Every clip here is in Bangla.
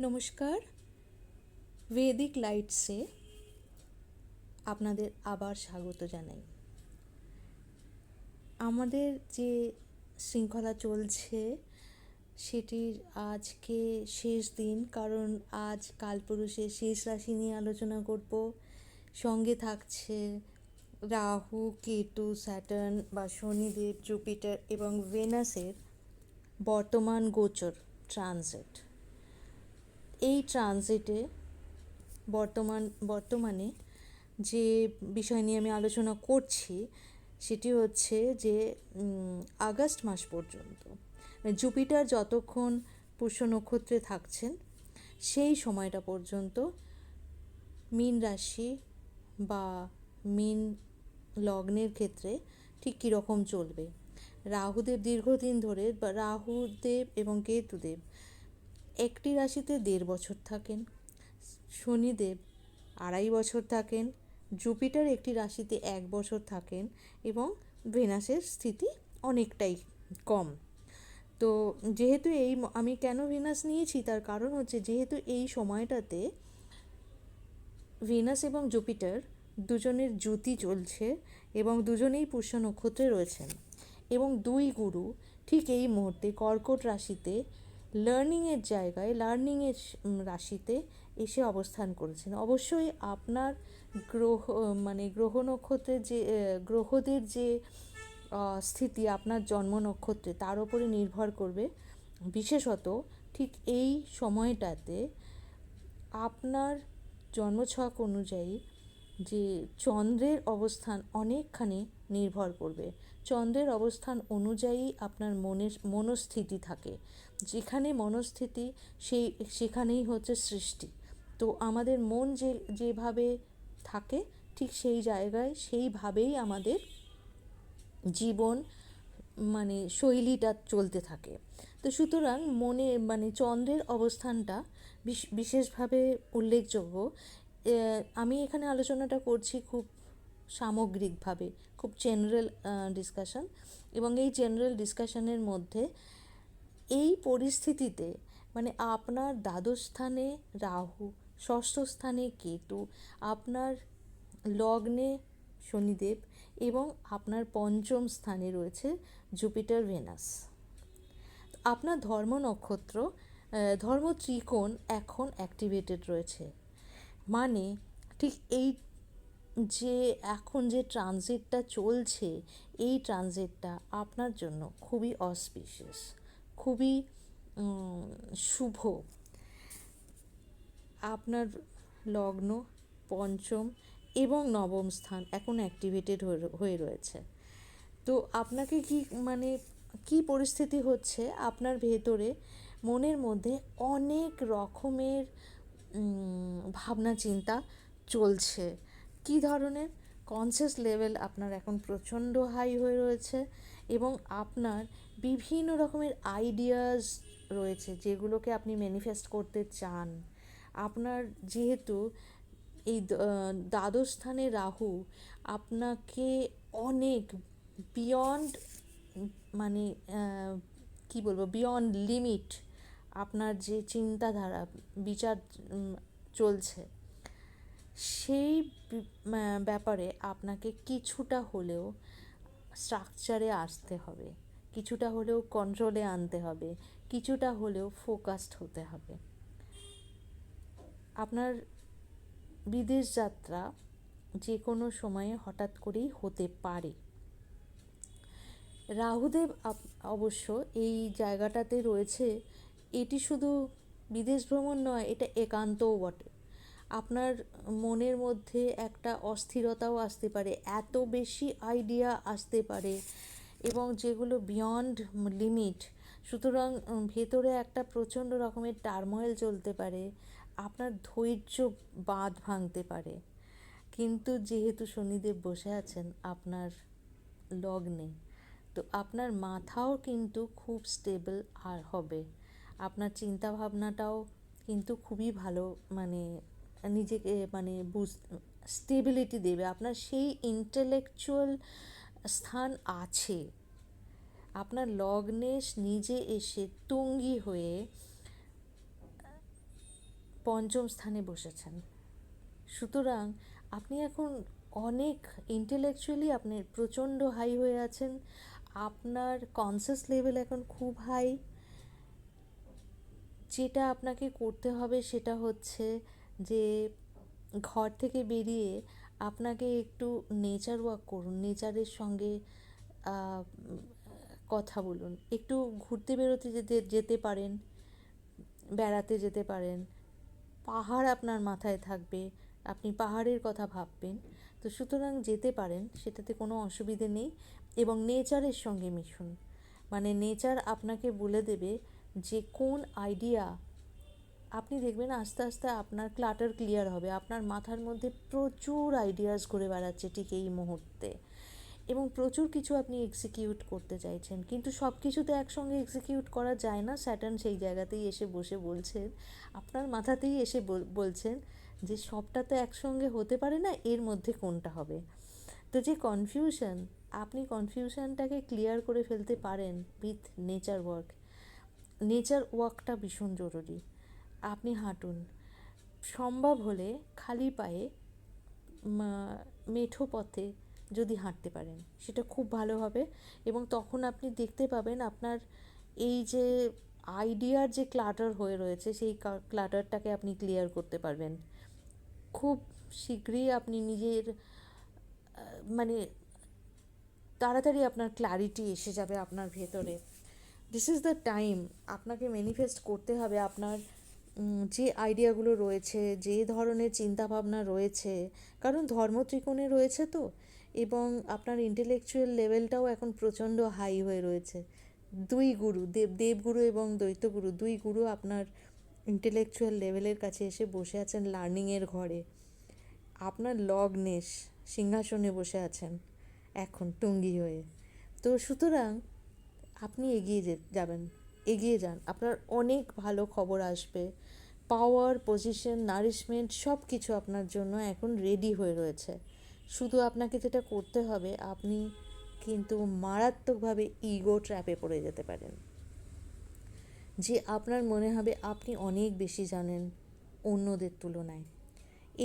নমস্কার, ভেদিক লাইটসে আপনাদের আবার স্বাগত জানাই। আমাদের যে শৃঙ্খলা চলছে সেটির আজকে শেষ দিন, কারণ আজ কালপুরুষের শেষ রাশি নিয়ে আলোচনা করব। সঙ্গে থাকছে রাহু, কেতু, স্যাটার্ন বা শনিদেব, জুপিটার এবং ভেনাসের বর্তমান গোচর ট্রানজিট। এই ট্রানজিটে বর্তমানে যে বিষয় নিয়ে আমি আলোচনা করছি সেটি হচ্ছে যে আগস্ট মাস পর্যন্ত জুপিটার যতক্ষণ পুষ্য নক্ষত্রে থাকছেন সেই সময়টা পর্যন্ত মীন রাশি বা মীন লগ্নের ক্ষেত্রে ঠিক কীরকম চলবে। রাহুদেব দীর্ঘদিন ধরে রাহুদেব এবং কেতুদেব একটি রাশিতে 1.5 বছর থাকেন, শনিদেব 2.5 বছর থাকেন, জুপিটার একটি রাশিতে 1 বছর থাকেন এবং ভেনাসের স্থিতি অনেকটাই কম। তো যেহেতু আমি কেন ভেনাস নিয়েছি তার কারণ হচ্ছে, যেহেতু এই সময়টাতে ভেনাস এবং জুপিটার দুজনের যুতি চলছে এবং দুজনেই পুষ্য নক্ষত্রে রয়েছেন এবং দুই গুরু ঠিক এই মুহূর্তে কর্কট রাশিতে লার্নিংয়ের জায়গায় রাশিতে এসে অবস্থান করেছেন। অবশ্যই আপনার গ্রহ নক্ষত্রের যে গ্রহদের যে স্থিতি আপনার জন্ম নক্ষত্রে তার উপরে নির্ভর করবে। বিশেষত ঠিক এই সময়টাতে আপনার জন্মছক অনুযায়ী যে চন্দ্রের অবস্থান অনেকখানি নির্ভর করবে। চন্দ্রের অবস্থান অনুযায়ী আপনার মনস্থিতি থাকে। যেখানে মনস্থিতি সেখানেই হচ্ছে সৃষ্টি। তো আমাদের মন যেভাবে থাকে ঠিক সেই জায়গায় সেইভাবেই আমাদের জীবন শৈলীটা চলতে থাকে। তো সুতরাং চন্দ্রের অবস্থানটা বিশেষভাবে উল্লেখযোগ্য। আমি এখানে আলোচনাটা করছি খুব সামগ্রিকভাবে, খুব জেনারেল ডিসকাশন, এবং এই জেনারেল ডিসকাশনের মধ্যে এই পরিস্থিতিতে আপনার দ্বাদশ স্থানে রাহু, ষষ্ঠ স্থানে কেতু, আপনার লগ্নে শনিদেব এবং আপনার পঞ্চম স্থানে রয়েছে জুপিটার, ভেনাস। আপনার ধর্ম নক্ষত্র, ধর্ম ত্রিকোণ এখন অ্যাক্টিভেটেড রয়েছে। ঠিক এই যে এখন যে ট্রানজিটটা চলছে, এই ট্রানজিটটা আপনার জন্য খুবই অসপিশিয়াস, খুবই শুভ। আপনার লগ্ন, পঞ্চম এবং নবম স্থান এখন অ্যাক্টিভেটেড হয়ে রয়েছে। তো আপনাকে কি পরিস্থিতি হচ্ছে, আপনার ভেতরে মনের মধ্যে অনেক রকমের ভাবনা চিন্তা চলছে। কি ধরনের? কনসিয়াস লেভেল আপনার এখন প্রচণ্ড হাই হয়ে রয়েছে এবং আপনার বিভিন্ন রকমের আইডিয়াস রয়েছে যেগুলোকে আপনি ম্যানিফেস্ট করতে চান। আপনার যেহেতু এই দ্বাদশ স্থানে রাহু আপনাকে অনেক বিয়ন্ড বিয়ন্ড লিমিট আপনার যে চিন্তাধারা বিচার চলছে সেই ব্যাপারে আপনাকে কিছুটা হলেও স্ট্রাকচারে আসতে হবে, কিছুটা হলেও কন্ট্রোলে আনতে হবে, কিছুটা হলেও ফোকাসড হতে হবে। আপনার বিদেশ যাত্রা যে কোনো সময়ে হঠাৎ করেই হতে পারে। রাহুদেব অবশ্য এই জায়গাটাতে রয়েছে। এটি শুধু বিদেশ ভ্রমণ নয়, এটা একান্তও বটে। আপনার মনের মধ্যে একটা অস্থিরতাও আসতে পারে, এত বেশি আইডিয়া আসতে পারে এবং যেগুলো বিয়ন্ড লিমিট। সুতরাং ভেতরে একটা প্রচণ্ড রকমের টার্ময়েল চলতে পারে, আপনার ধৈর্য বাঁধ ভাঙতে পারে। কিন্তু যেহেতু শনিদেব বসে আছেন আপনার লগ্নে, তো আপনার মাথাও কিন্তু খুব স্টেবল হবে। আপনার চিন্তা ভাবনাটাও কিন্তু খুবই ভালো, নিজেকে স্টেবিলিটি দেবে। আপনার সেই ইন্টেলেকচুয়াল স্থান আছে। আপনার লগ্নে নিজে এসে তুঙ্গি হয়ে পঞ্চম স্থানে বসেছেন। সুতরাং আপনি এখন অনেক ইন্টেলেকচুয়ালি আপনি প্রচণ্ড হাই হয়ে আছেন, আপনার কনসিয়াস লেভেল এখন খুব হাই। যেটা আপনাকে করতে হবে সেটা হচ্ছে যে ঘর থেকে বেরিয়ে আপনাকে একটু নেচার ওয়াক করুন, নেচারের সঙ্গে কথা বলুন, একটু ঘুরতে বেরোতে যেতে পারেন, বেড়াতে যেতে পারেন। পাহাড় আপনার মাথায় থাকবে, আপনি পাহাড়ের কথা ভাববেন, তো সুতরাং যেতে পারেন, সেটাতে কোনো অসুবিধে নেই। এবং নেচারের সঙ্গে মিশুন, মানে নেচার আপনাকে বলে দেবে যে কোন আইডিয়া, আপনি দেখবেন আস্তে আস্তে আপনার ক্লাটার ক্লিয়ার হবে, আপনার মাথার মধ্যে প্রচুর আইডিয়াস ঘুরে বেড়াচ্ছে ঠিক এই মুহূর্তে, এবং প্রচুর কিছু আপনি এক্সিকিউট করতে চাইছেন, কিন্তু সব কিছুতে একসঙ্গে এক্সিকিউট করা যায় না। স্যাটার্ন সেই জায়গাতেই এসে বসে বলছেন, আপনার মাথাতেই এসে বলছেন যে সবটা তো একসঙ্গে হতে পারে না, এর মধ্যে কোনটা হবে। তো যে কনফিউশন, আপনি কনফিউশনটাকে ক্লিয়ার করে ফেলতে পারেন উইথ নেচার ওয়ার্ক। নেচার ওয়ার্কটা ভীষণ জরুরি। আপনি হাঁটুন, সম্ভব হলে খালি পায়ে মেঠো পথে যদি হাঁটতে পারেন সেটা খুব ভালো হবে। এবং তখন আপনি দেখতে পাবেন আপনার এই যে আইডিয়ার যে ক্লাটার হয়ে রয়েছে সেই ক্লাটারটাকে আপনি ক্লিয়ার করতে পারবেন খুব শীঘ্রই। আপনি নিজের মানে তাড়াতাড়ি আপনার ক্ল্যারিটি এসে যাবে আপনার ভেতরে। দিস ইজ দ্য টাইম আপনাকে ম্যানিফেস্ট করতে হবে আপনার যে আইডিয়াগুলো রয়েছে, যে ধরনের চিন্তাভাবনা রয়েছে, কারণ ধর্ম ত্রিকোণে রয়েছে তো, এবং আপনার ইন্টেলেকচুয়াল লেভেলটাও এখন প্রচণ্ড হাই হয়ে রয়েছে। দুই গুরু, দেবগুরু এবং দ্বৈতগুরু, দুই গুরু আপনার ইন্টেলেকচুয়াল লেভেলের কাছে এসে বসে আছেন লার্নিংয়ের ঘরে। আপনার লগ্নেশ সিংহাসনে বসে আছেন এখন টুঙ্গি হয়ে। তো সুতরাং আপনি এগিয়ে যাবেন, এগিয়ে যান, আপনার অনেক ভালো খবর আসবে। পাওয়ার, পজিশন, নারিশমেন্ট সব কিছু আপনার জন্য এখন রেডি হয়ে রয়েছে। শুধু আপনাকে যেটা করতে হবে, আপনি কিন্তু মারাত্মকভাবে ইগো ট্র্যাপে পড়ে যেতে পারেন, যে আপনার মনে হবে আপনি অনেক বেশি জানেন অন্যদের তুলনায়।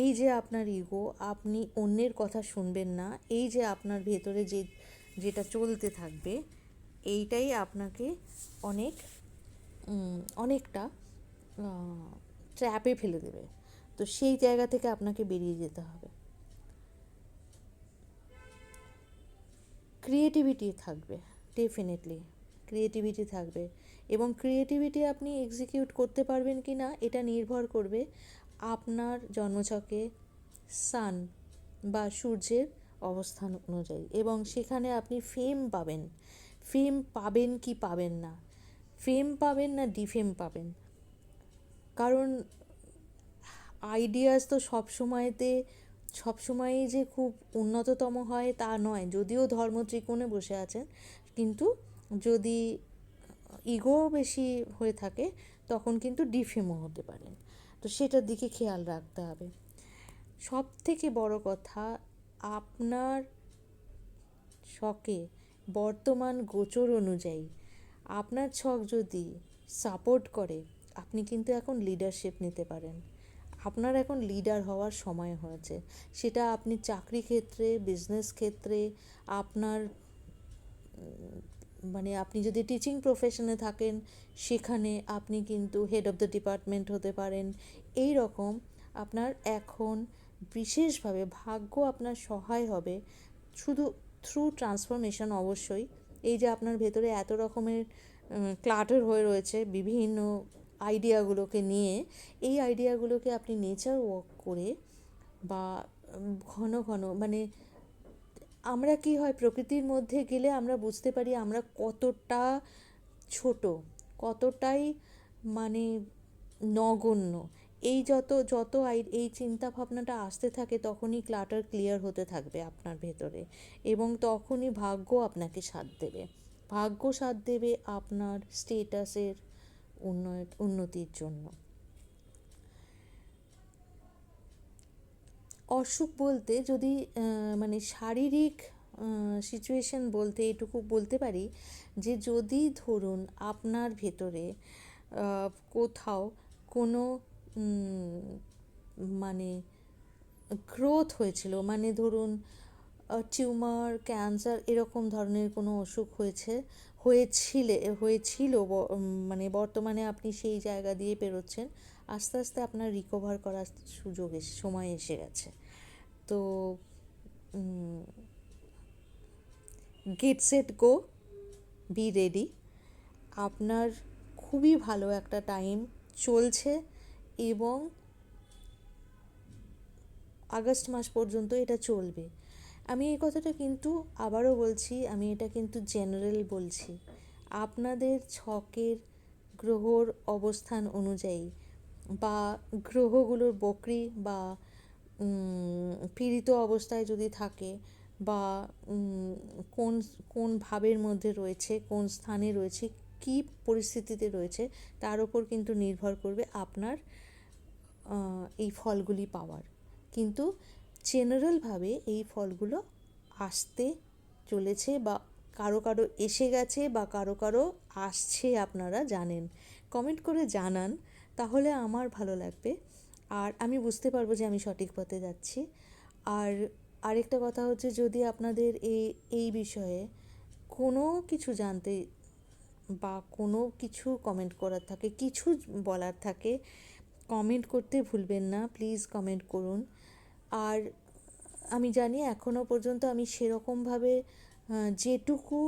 এই যে আপনার ইগো, আপনি অন্যের কথা শুনবেন না, এই যে আপনার ভেতরে যেটা চলতে থাকবে, এইটাই আপনাকে অনেকটা ট্র্যাপে ফেলে দেবে। তো সেই জায়গা থেকে আপনাকে বেরিয়ে যেতে হবে। ক্রিয়েটিভিটি থাকবে, ডেফিনেটলি ক্রিয়েটিভিটি থাকবে, এবং ক্রিয়েটিভিটি আপনি এক্সিকিউট করতে পারবেন কি না এটা নির্ভর করবে আপনার জন্মছকে সান বা সূর্যের অবস্থান অনুযায়ী, এবং সেখানে আপনি ফেম পাবেন কি পাবেন না, ফেম পাবেন না ডিফেম পাবেন। কারণ আইডিয়াস তো সবসময়ই যে খুব উন্নততম হয় তা নয়, যদিও ধর্ম ত্রিকোণে বসে আছেন, কিন্তু যদি ইগো বেশি হয়ে থাকে তখন কিন্তু ডিফেমও হতে পারেন। তো সেটার দিকে খেয়াল রাখতে হবে। সব থেকে বড় কথা, আপনার ছকে বর্তমান গোচর অনুযায়ী আপনার ছক যদি সাপোর্ট করে, আপনি কিন্তু এখন লিডারশিপ নিতে পারেন। আপনার এখন লিডার হওয়ার সময় হয়েছে। সেটা আপনি চাকরি ক্ষেত্রে, বিজনেস ক্ষেত্রে, আপনার মানে আপনি যদি টিচিং প্রফেশনে থাকেন সেখানে আপনি কিন্তু হেড অফ দ্য ডিপার্টমেন্ট হতে পারেন। এই রকম আপনার এখন বিশেষভাবে ভাগ্য আপনার সহায় হবে, শুধু থ্রু ট্রান্সফরমেশন অবশ্যই। এই যে আপনার ভেতরে এত রকমের ক্লাটার হয়ে রয়েছে বিভিন্ন আইডিয়াগুলোকে নিয়ে, এই আইডিয়াগুলোকে আপনি নেচার ওয়াক করে বা ঘন ঘন, মানে আমরা কি হয় প্রকৃতির মধ্যে গেলে আমরা বুঝতে পারি আমরা কতটা ছোট, কতটাই মানে নগণ্য। এই এই চিন্তা ভাবনাটা আসতে থাকে তখনই ক্লাটার ক্লিয়ার হতে থাকবে আপনার ভেতরে, এবং তখনই ভাগ্য আপনাকে সাথ দেবে। ভাগ্য সাথ দেবে আপনার স্টেটাসের উন্নতির জন্য। অসুখ বলতে যদি মানে শারীরিক সিচুয়েশন বলতে এটুকু বলতে পারি যে যদি ধরুন আপনার ভেতরে কোথাও কোনো মানে গ্রোথ হয়েছিল, মানে ধরুন টিউমার, ক্যান্সার এরকম ধরনের কোনো অসুখ হয়েছিল, মানে বর্তমানে আপনি সেই জায়গা দিয়ে পেরোচ্ছেন, আস্তে আস্তে আপনার রিকভার করার সময় এসে গেছে। তো get set go, be ready. আপনার খুবই ভালো একটা টাইম চলছে এবং আগস্ট মাস পর্যন্ত এটা চলবে। আমি এই কথাটা কিন্তু আবারও বলছি, আমি এটা কিন্তু জেনারেল বলছি। আপনাদের ছকের গ্রহর অবস্থান অনুযায়ী বা গ্রহগুলোর বক্রি বা পীড়িত অবস্থায় যদি থাকে বা কোন কোন ভাবের মধ্যে রয়েছে, কোন স্থানে রয়েছে, কী পরিস্থিতিতে রয়েছে, তার ওপর কিন্তু নির্ভর করবে আপনার এই ফলগুলি পাওয়ার। কিন্তু জেনারেলভাবে এই ফলগুলো আসতে চলেছে বা কারো কারো এসে গেছে বা কারো কারো আসছে, আপনারা জানেন। কমেন্ট করে জানান, তাহলে আমার ভালো লাগবে আর আমি বুঝতে পারবো যে আমি সঠিক পথে যাচ্ছি। আর আরেকটা কথা হচ্ছে, যদি আপনাদের এই বিষয়ে কোনো কিছু জানতে বা কোনো কিছু কমেন্ট করার থাকে, কিছু বলার থাকে, কমেন্ট করতে ভুলবেন না, প্লিজ কমেন্ট করুন। আর আমি জানি এখনও পর্যন্ত আমি সেরকমভাবে যেটুকু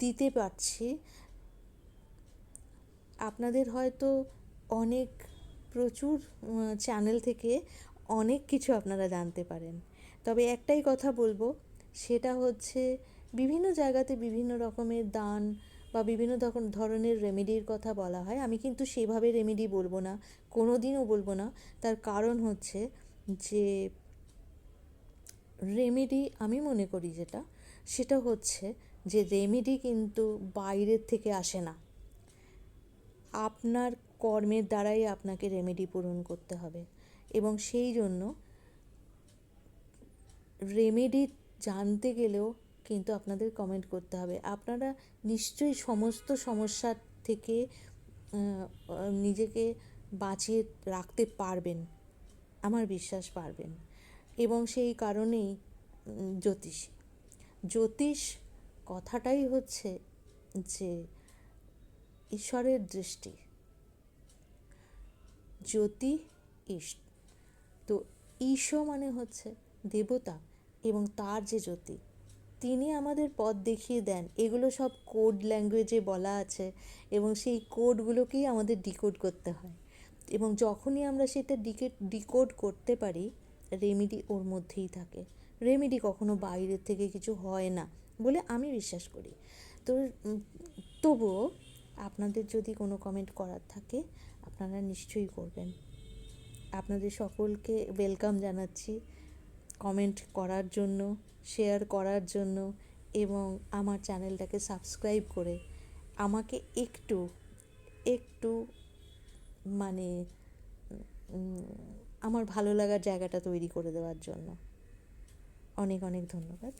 দিতে পারছি, আপনাদের হয়তো অনেক প্রচুর চ্যানেল থেকে অনেক কিছু আপনারা জানতে পারেন। তবে একটাই কথা বলবো, সেটা হচ্ছে বিভিন্ন জায়গাতে বিভিন্ন রকমের দান বা বিভিন্ন ধরনের রেমেডির কথা বলা হয়। আমি কিন্তু সেভাবে রেমেডি বলবো না, কোনো দিনও বলবো না। তার কারণ হচ্ছে যে রেমেডি আমি মনে করি সেটা হচ্ছে যে রেমেডি কিন্তু বাইরের থেকে আসে না, আপনার কর্মের দ্বারাই আপনাকে রেমেডি পূরণ করতে হবে। এবং সেই জন্য রেমেডি জানতে গেলেও কিন্তু আপনাদের কমেন্ট করতে হবে। আপনারা নিশ্চয়ই সমস্ত সমস্যার থেকে নিজেকে বাঁচিয়ে রাখতে পারবেন, আমার বিশ্বাস পারবেন। এবং সেই কারণেই জ্যোতিষ কথাটাই হচ্ছে যে ঈশ্বরের দৃষ্টি, জ্যোতি ঈশ। তো ঈশ মানে হচ্ছে দেবতা এবং তার যে জ্যোতি, তিনি আমাদের পথ দেখিয়ে দেন। এগুলো সব কোড ল্যাঙ্গুয়েজে বলা আছে এবং সেই কোডগুলোকেই আমাদের ডিকোড করতে হয়। এবং যখনই আমরা সেটা ডিকোড করতে পারি, রেমেডি ওর মধ্যেই থাকে। রেমেডি কখনো বাইরের থেকে কিছু হয় না বলে আমি বিশ্বাস করি। তো তবুও আপনাদের যদি কোনো কমেন্ট করার থাকে, আপনারা নিশ্চয়ই করবেন। আপনাদের সকলকে ওয়েলকাম জানাচ্ছি কমেন্ট করার জন্য, শেয়ার করার জন্য এবং আমার চ্যানেলটাকে সাবস্ক্রাইব করে আমাকে একটু একটু মানে আমার ভালো লাগার জায়গাটা তৈরি করে দেওয়ার জন্য অনেক অনেক ধন্যবাদ।